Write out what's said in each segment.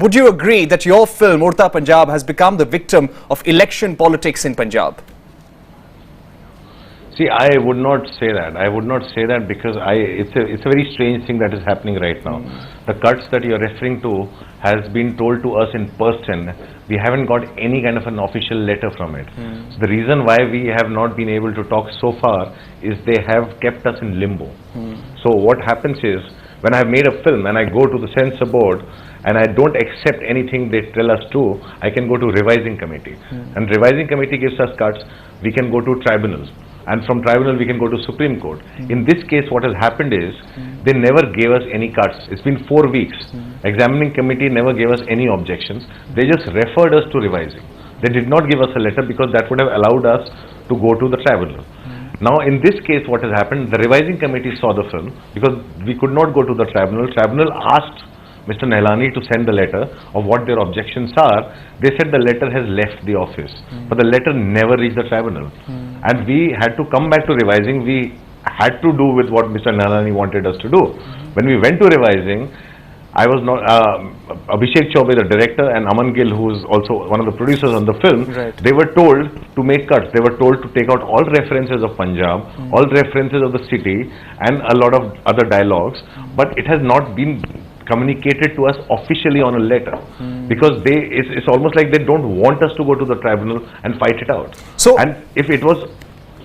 Would you agree that your film, Udta Punjab, has become the victim of election politics in Punjab? See, I would not say that. I would not say that because it's a very strange thing that is happening right now. The cuts that you're referring to has been told to us in person. We haven't got any kind of an official letter from it. So the reason why we have not been able to talk so far is they have kept us in limbo. So what happens is, when I've made a film and I go to the censor board and I don't accept anything they tell us to, I can go to revising committee. And revising committee gives us cuts. We can go to tribunals. And from tribunal we can go to Supreme Court. In this case, what has happened is, they never gave us any cuts. It's been 4 weeks. Examining committee never gave us any objections. They just referred us to revising. They did not give us a letter because that would have allowed us to go to the tribunal. Now in this case, what has happened, the revising committee saw the film because we could not go to the tribunal. Tribunal asked Mr. Nehlani to send the letter of what their objections are. They said the letter has left the office, but the letter never reached the tribunal. And we had to come back to revising. We had to do with what Mr. Nehlani wanted us to do. When we went to revising, I was not, Abhishek Chaubey, the director, and Aman Gill, who is also one of the producers on the film, they were told to make cuts. They were told to take out all references of Punjab, all references of the city, and a lot of other dialogues. But it has not been communicated to us officially on a letter, because it's almost like they don't want us to go to the tribunal and fight it out. So, and if it was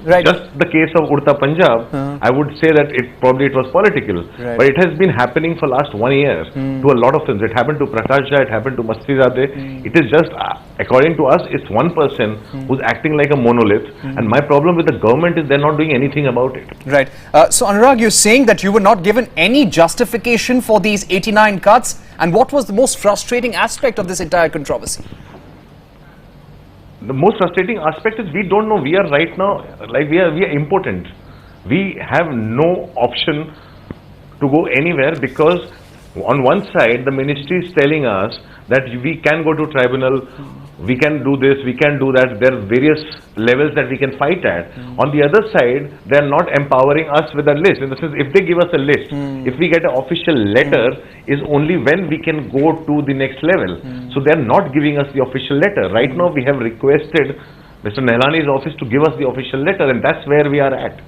just the case of Udta Punjab, I would say that it was political. But it has been happening for last 1 year to a lot of films. It happened to Prakash Jha, it happened to Mastizadeh. It is just, according to us, it's one person who's acting like a monolith. And my problem with the government is they're not doing anything about it. Right. So Anurag, you're saying that you were not given any justification for these 89 cuts. And what was the most frustrating aspect of this entire controversy? The most frustrating aspect is we don't know. We are right now, like we are impotent. We have no option to go anywhere because on one side the ministry is telling us that we can go to tribunal, we can do this, we can do that. There are various levels that we can fight at. On the other side, they are not empowering us with a list. In the sense, if they give us a list, if we get an official letter, is only when we can go to the next level. So they are not giving us the official letter. Right now, we have requested Mr. Nehlani's office to give us the official letter, and that's where we are at.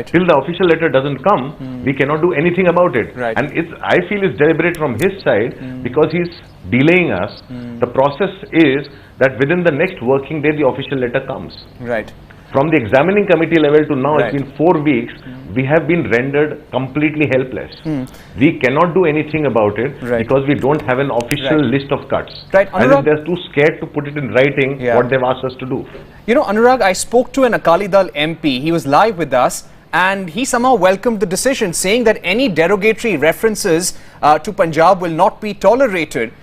Till the official letter doesn't come, we cannot do anything about it. And I feel it's deliberate from his side because he's delaying us. The process is that within the next working day, the official letter comes. From the examining committee level to now, it's been 4 weeks. We have been rendered completely helpless. We cannot do anything about it because we don't have an official list of cuts. And they're too scared to put it in writing what they've asked us to do. You know, Anurag, I spoke to an Akali Dal MP. He was live with us and he somehow welcomed the decision, saying that any derogatory references to Punjab will not be tolerated.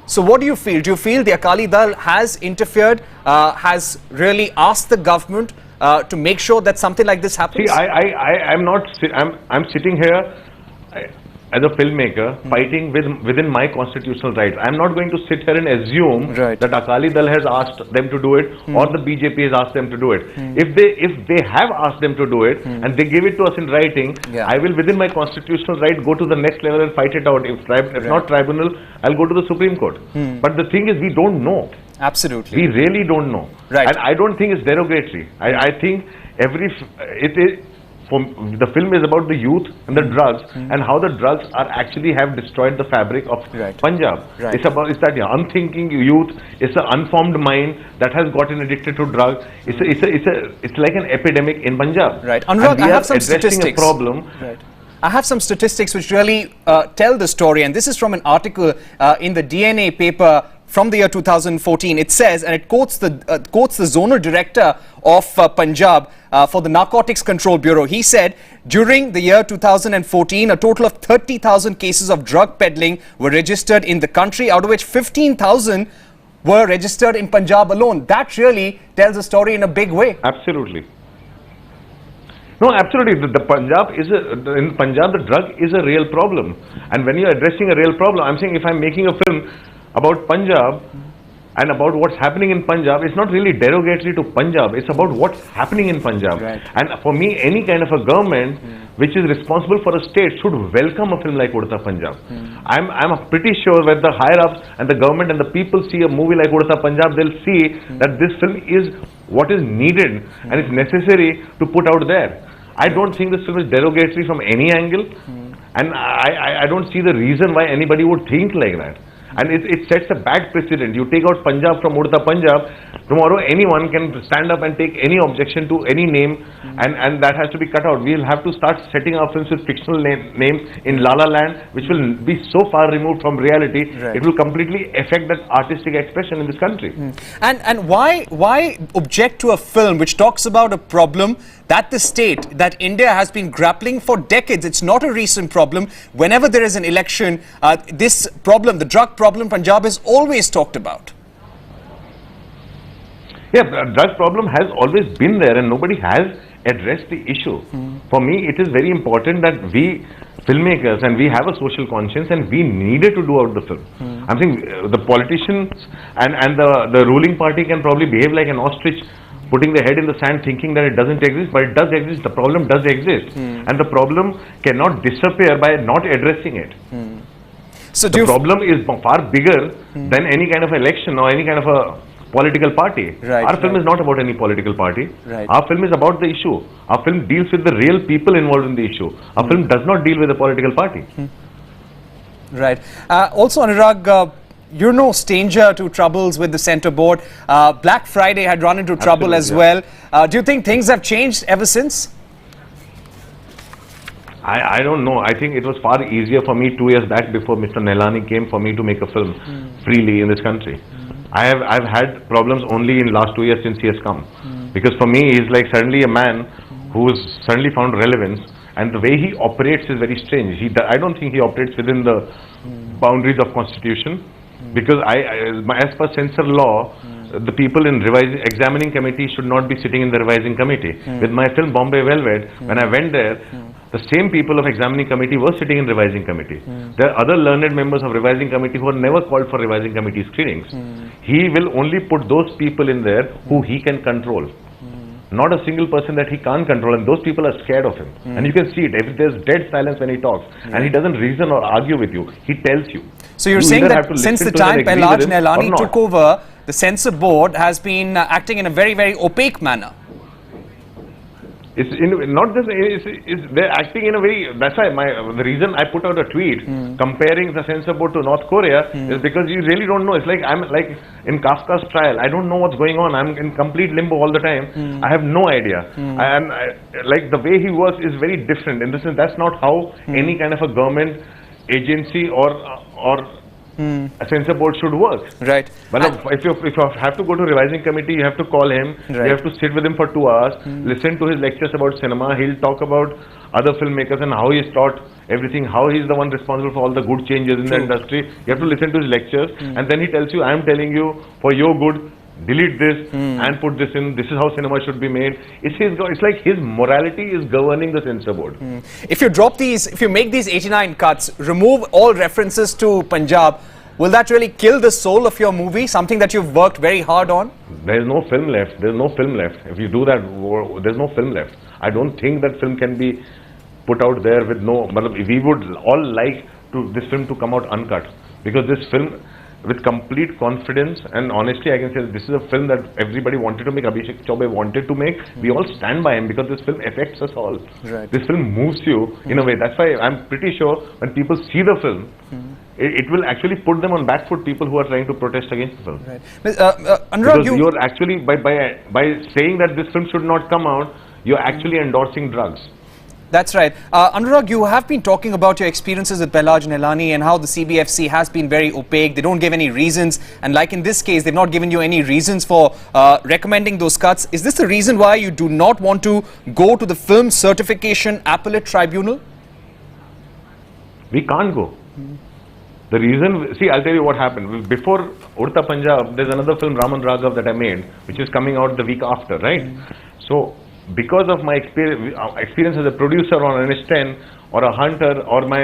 So what do you feel? Do you feel the Akali Dal has interfered, has really asked the government to make sure that something like this happens? See, I'm sitting here as a filmmaker fighting within my constitutional rights. I'm not going to sit here and assume that Akali Dal has asked them to do it or the BJP has asked them to do it. If they have asked them to do it and they give it to us in writing, I will, within my constitutional right, go to the next level and fight it out. If not tribunal, I'll go to the Supreme Court. But the thing is, we don't know. Absolutely. We really don't know. And I don't think it's derogatory. I think the film is about the youth and the drugs and how the drugs have destroyed the fabric of Punjab. It's that unthinking youth. It's an unformed mind that has gotten addicted to drugs. It's like an epidemic in Punjab. Anurag, I have some statistics. A I have some statistics which really tell the story, and this is from an article in the DNA paper from the year 2014. It says, and it quotes the zonal director of Punjab for the Narcotics Control Bureau. He said, during the year 2014, a total of 30,000 cases of drug peddling were registered in the country, out of which 15,000 were registered in Punjab alone. That really tells the story in a big way. Absolutely. No, absolutely. In Punjab, the drug is a real problem. And when you're addressing a real problem, I'm saying if I'm making a film about Punjab, and about what's happening in Punjab, it's not really derogatory to Punjab, it's about what's happening in Punjab. Right. And for me, any kind of a government which is responsible for a state should welcome a film like Udta Punjab. I'm pretty sure when the higher ups and the government and the people see a movie like Udta Punjab, they'll see that this film is what is needed and it's necessary to put out there. I don't think this film is derogatory from any angle, and I don't see the reason why anybody would think like that. And it sets a bad precedent. You take out Punjab from Udta Punjab, tomorrow anyone can stand up and take any objection to any name, and that has to be cut out. We'll have to start setting our films with fictional names in La La Land, which will be so far removed from reality, Right. it will completely affect that artistic expression in this country. And why object to a film which talks about a problem that the state, that India has been grappling for decades? It's not a recent problem. Whenever there is an election, this problem, the drug problem, Punjab is always talked about. Yeah, the drug problem has always been there and nobody has addressed the issue. For me, it is very important that we filmmakers and we have a social conscience and we needed to do out the film. I'm saying the politicians and the ruling party can probably behave like an ostrich, putting their head in the sand thinking that it doesn't exist, but it does exist. The problem does exist. And the problem cannot disappear by not addressing it. So The problem is far bigger than any kind of election or any kind of a political party. Right, Our film right. is not about any political party. Right. Our film is about the issue. Our film deals with the real people involved in the issue. Our film does not deal with a political party. Right. Also, Anurag, you're no stranger to troubles with the centre board. Black Friday had run into trouble as Absolutely, well. Do you think things have changed ever since? I don't know. I think it was far easier for me 2 years back before Mr. Nelani came for me to make a film freely in this country. I've had problems only in last 2 years since he has come. Because for me, he's like suddenly a man who's suddenly found relevance, and the way he operates is very strange. I don't think he operates within the boundaries of constitution, because as per censor law, the people in examining committee should not be sitting in the revising committee. With my film Bombay Velvet, when I went there, the same people of examining committee were sitting in revising committee. There are other learned members of revising committee who are never called for revising committee screenings. He will only put those people in there who he can control. Not a single person that he can't control, and those people are scared of him. And you can see it. There's dead silence when he talks, and he doesn't reason or argue with you. He tells you. So you're You saying either have that to since the listen to time it and agree Prahlad with him or Nelani not. took over, the censor board has been acting in a very, very opaque manner. It's not just they're acting in a very. That's why the reason I put out a tweet comparing the censor board to North Korea is because you really don't know. It's like I'm like in Kafka's trial. I don't know what's going on. I'm in complete limbo all the time. I have no idea. Like the way he works is very different. In the sense, that's not how any kind of a government agency or a censor board should work. Right. But if you have to go to revising committee, you have to call him. Right. You have to sit with him for 2 hours, listen to his lectures about cinema. He'll talk about other filmmakers and how he's taught everything, how he's the one responsible for all the good changes in the industry. You have to listen to his lectures, and then he tells you, "I am telling you for your good, delete this and put this in. This is how cinema should be made." It's like his morality is governing the censor board. If you make these 89 cuts, remove all references to Punjab, will that really kill the soul of your movie? Something that you've worked very hard on? There's no film left. There's no film left. If you do that, there's no film left. I don't think that film can be put out there with no. We would all like this film to come out uncut, because this film, with complete confidence and honesty, I can say that this is a film that everybody wanted to make. Abhishek Chaubey wanted to make. We all stand by him because this film affects us all. Right. This film moves you in a way. That's why I'm pretty sure when people see the film, it will actually put them on back foot, people who are trying to protest against the film. Right. Anurag, Because you're actually, by saying that this film should not come out, you're actually endorsing drugs. That's right. Anurag, you have been talking about your experiences with Prahlad Nelani and how the CBFC has been very opaque. They don't give any reasons. And like in this case, they've not given you any reasons for recommending those cuts. Is this the reason why you do not want to go to the Film Certification Appellate Tribunal? We can't go. The reason, see, I'll tell you what happened. Before Udta Punjab, there's another film, Raman Raghav, that I made, which is coming out the week after, right? So, because of my experience as a producer on NH10, or a hunter or my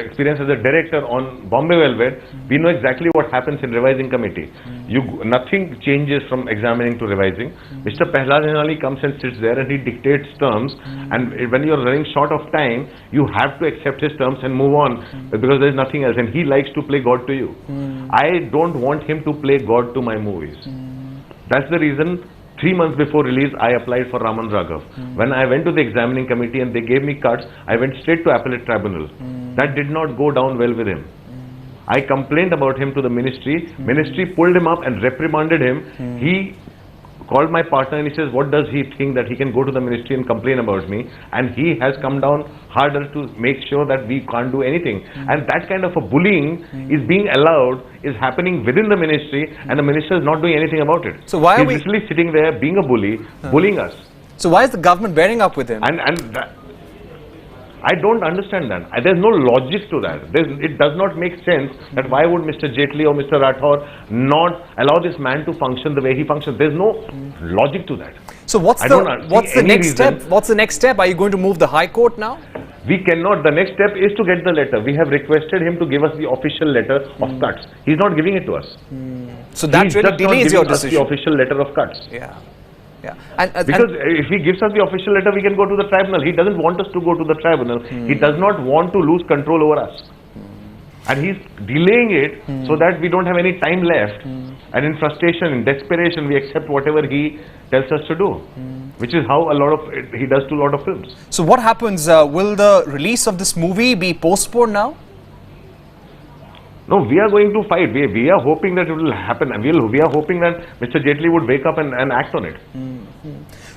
experience as a director on Bombay Velvet, we know exactly what happens in revising committee. Nothing changes from examining to revising. Mr. Prahlad Henali comes and sits there and he dictates terms, and when you're running short of time, you have to accept his terms and move on because there's nothing else, and he likes to play God to you. I don't want him to play God to my movies. That's the reason 3 months before release, I applied for Raman Raghav. When I went to the examining committee and they gave me cuts, I went straight to appellate tribunal. That did not go down well with him. I complained about him to the ministry. Ministry pulled him up and reprimanded him. He called my partner and he says, what does he think that he can go to the ministry and complain about me? And he has come down harder to make sure that we can't do anything. And that kind of a bullying is being allowed, is happening within the ministry, and the minister is not doing anything about it. So why are He's literally sitting there being a bully, bullying us. So why is the government bearing up with him? I don't understand that. There's no logic to that. It does not make sense that why would Mr. Jaitley or Mr. Rathore not allow this man to function the way he functions. There's no logic to that. So what's the next step? What's the next step? Are you going to move the High Court now? We cannot. The next step is to get the letter. We have requested him to give us the official letter of cuts. He's not giving it to us. So that really delays your decision. The official letter of cuts. Yeah. Yeah. Because if he gives us the official letter, we can go to the tribunal. He doesn't want us to go to the tribunal. He does not want to lose control over us. And he's delaying it so that we don't have any time left. And in frustration, in desperation, we accept whatever he tells us to do. Which is how he does to a lot of films. So what happens? Will the release of this movie be postponed now? No, we are going to fight. We are hoping that it will happen. We are hoping that Mr. Jaitley would wake up and act on it.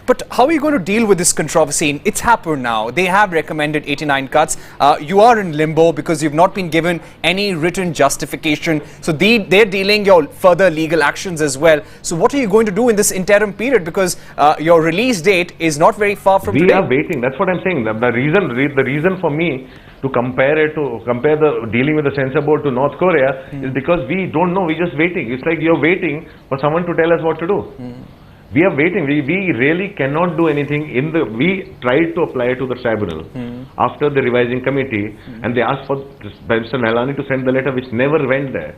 But how are you going to deal with this controversy? It's happened now. They have recommended 89 cuts. You are in limbo because you've not been given any written justification. So they're dealing your further legal actions as well. So what are you going to do in this interim period? Because your release date is not very far from today. We are waiting. That's what I'm saying. The reason for me to compare the dealing with the censor board to North Korea is because we don't know. We're just waiting. It's like you're waiting for someone to tell us what to do. We are waiting. We really cannot do anything. We tried to apply to the tribunal after the revising committee, and they asked for Mr. Nailani to send the letter, which never went there.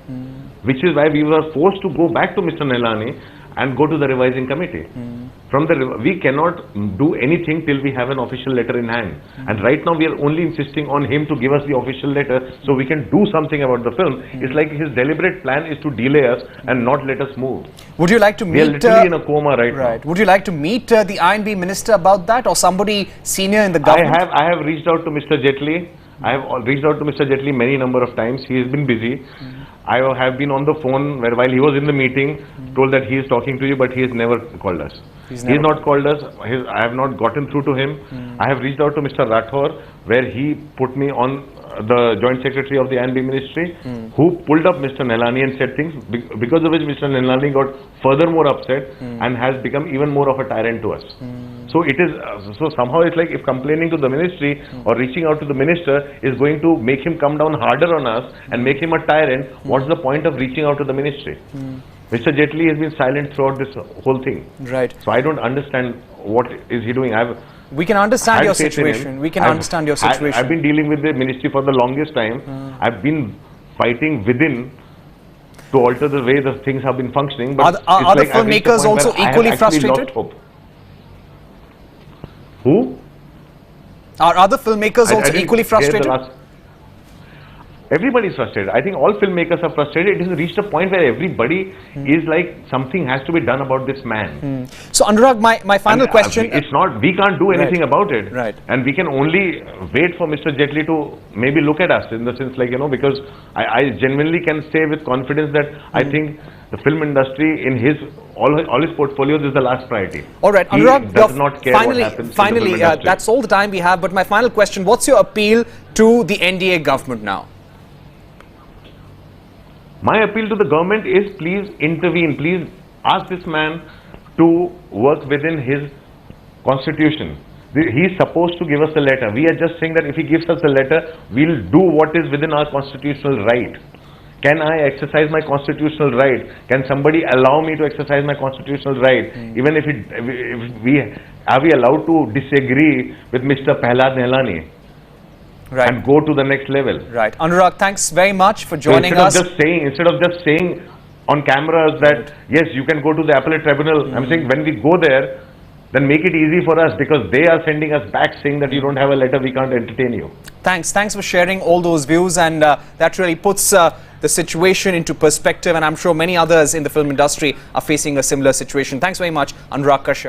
Which is why we were forced to go back to Mr. Nailani and go to the revising committee. We cannot do anything till we have an official letter in hand. And right now we are only insisting on him to give us the official letter so we can do something about the film. It's like his deliberate plan is to delay us and not let us move. Would you like to meet... We are literally in a coma right now. Would you like to meet the I&B minister about that, or somebody senior in the government? I have reached out to Mr. Jaitley. I have reached out to Mr. Jaitley many number of times. He has been busy. I have been on the phone while he was in the meeting, told that he is talking to you, but he has never called us. He has not called us. I have not gotten through to him. I have reached out to Mr. Rathore, where he put me on the Joint Secretary of the I&B Ministry, who pulled up Mr. Nailani and said things because of which Mr. Nailani got furthermore upset and has become even more of a tyrant to us. So it is so somehow it's like if complaining to the ministry or reaching out to the minister is going to make him come down harder on us and make him a tyrant, what's the point of reaching out to the ministry? Mr. Jaitley has been silent throughout this whole thing. Right. So I don't understand what is he doing. We can understand your situation. We can understand your situation. I've been dealing with the ministry for the longest time. I've been fighting within to alter the way the things have been functioning. But are the filmmakers also equally frustrated? Who? Are other filmmakers also equally frustrated? Everybody is frustrated. I think all filmmakers are frustrated. It has reached a point where everybody is like, something has to be done about this man. So Anurag, my final question... It's not, we can't do anything about it. Right. And we can only wait for Mr. Jaitley to maybe look at us in the sense like, because I genuinely can say with confidence that I think the film industry in all his portfolios is the last priority. All right, Anurag, does not care what happens finally, that's all the time we have. But my final question, what's your appeal to the NDA government now? My appeal to the government is please intervene, please ask this man to work within his constitution. He is supposed to give us a letter. We are just saying that if he gives us a letter, we'll do what is within our constitutional right. Can I exercise my constitutional right? Can somebody allow me to exercise my constitutional right? Even if are we allowed to disagree with Mr. Prahlad Nailani? Right. and go to the next level. Right. Anurag, thanks very much for So joining us. instead of just saying on cameras that yes, you can go to the appellate tribunal, I'm saying when we go there, then make it easy for us, because they are sending us back saying that you don't have a letter, we can't entertain you. Thanks for sharing all those views, and that really puts the situation into perspective, and I'm sure many others in the film industry are facing a similar situation. Thanks very much, Anurag Kashyap.